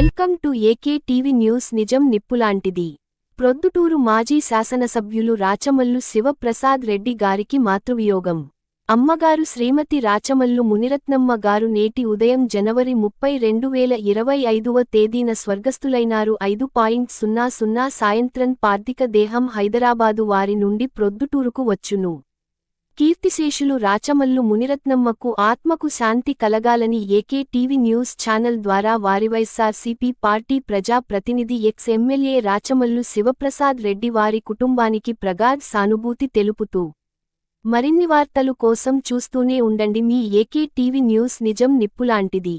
Welcome to AK TV news. నిజం నిప్పులాంటిది. ప్రొద్దుటూరు మాజీ శాసనసభ్యులు రాచమల్లు శివప్రసాద్ రెడ్డి గారికి మాతృవియోగం. అమ్మగారు శ్రీమతి రాచమల్లు మునిరత్నమ్మ గారు నేటి ఉదయం జనవరి 30, 2025వ తేదీన స్వర్గస్థులైనారు. 5:00 సాయంత్రం పార్థిక దేహం హైదరాబాదు వారి నుండి ప్రొద్దుటూరుకు వచ్చును. కీర్తిశేషులు రాచమల్లు మునిరత్నమ్మకు ఆత్మకు శాంతి కలగాలని ఏకే టీవీ న్యూస్ ఛానల్ ద్వారా వారి వైఎస్ఆర్సీపీ పార్టీ ప్రజా ప్రతినిధి ఎమ్మెల్యే రాచమల్లు శివప్రసాద్ రెడ్డి వారి కుటుంబానికి ప్రగాఢ సానుభూతి తెలుపుతూ మరిన్ని వార్తలు కోసం చూస్తూనే ఉండండి మీ ఏకే టీవీ న్యూస్. నిజం నిప్పులాంటిది.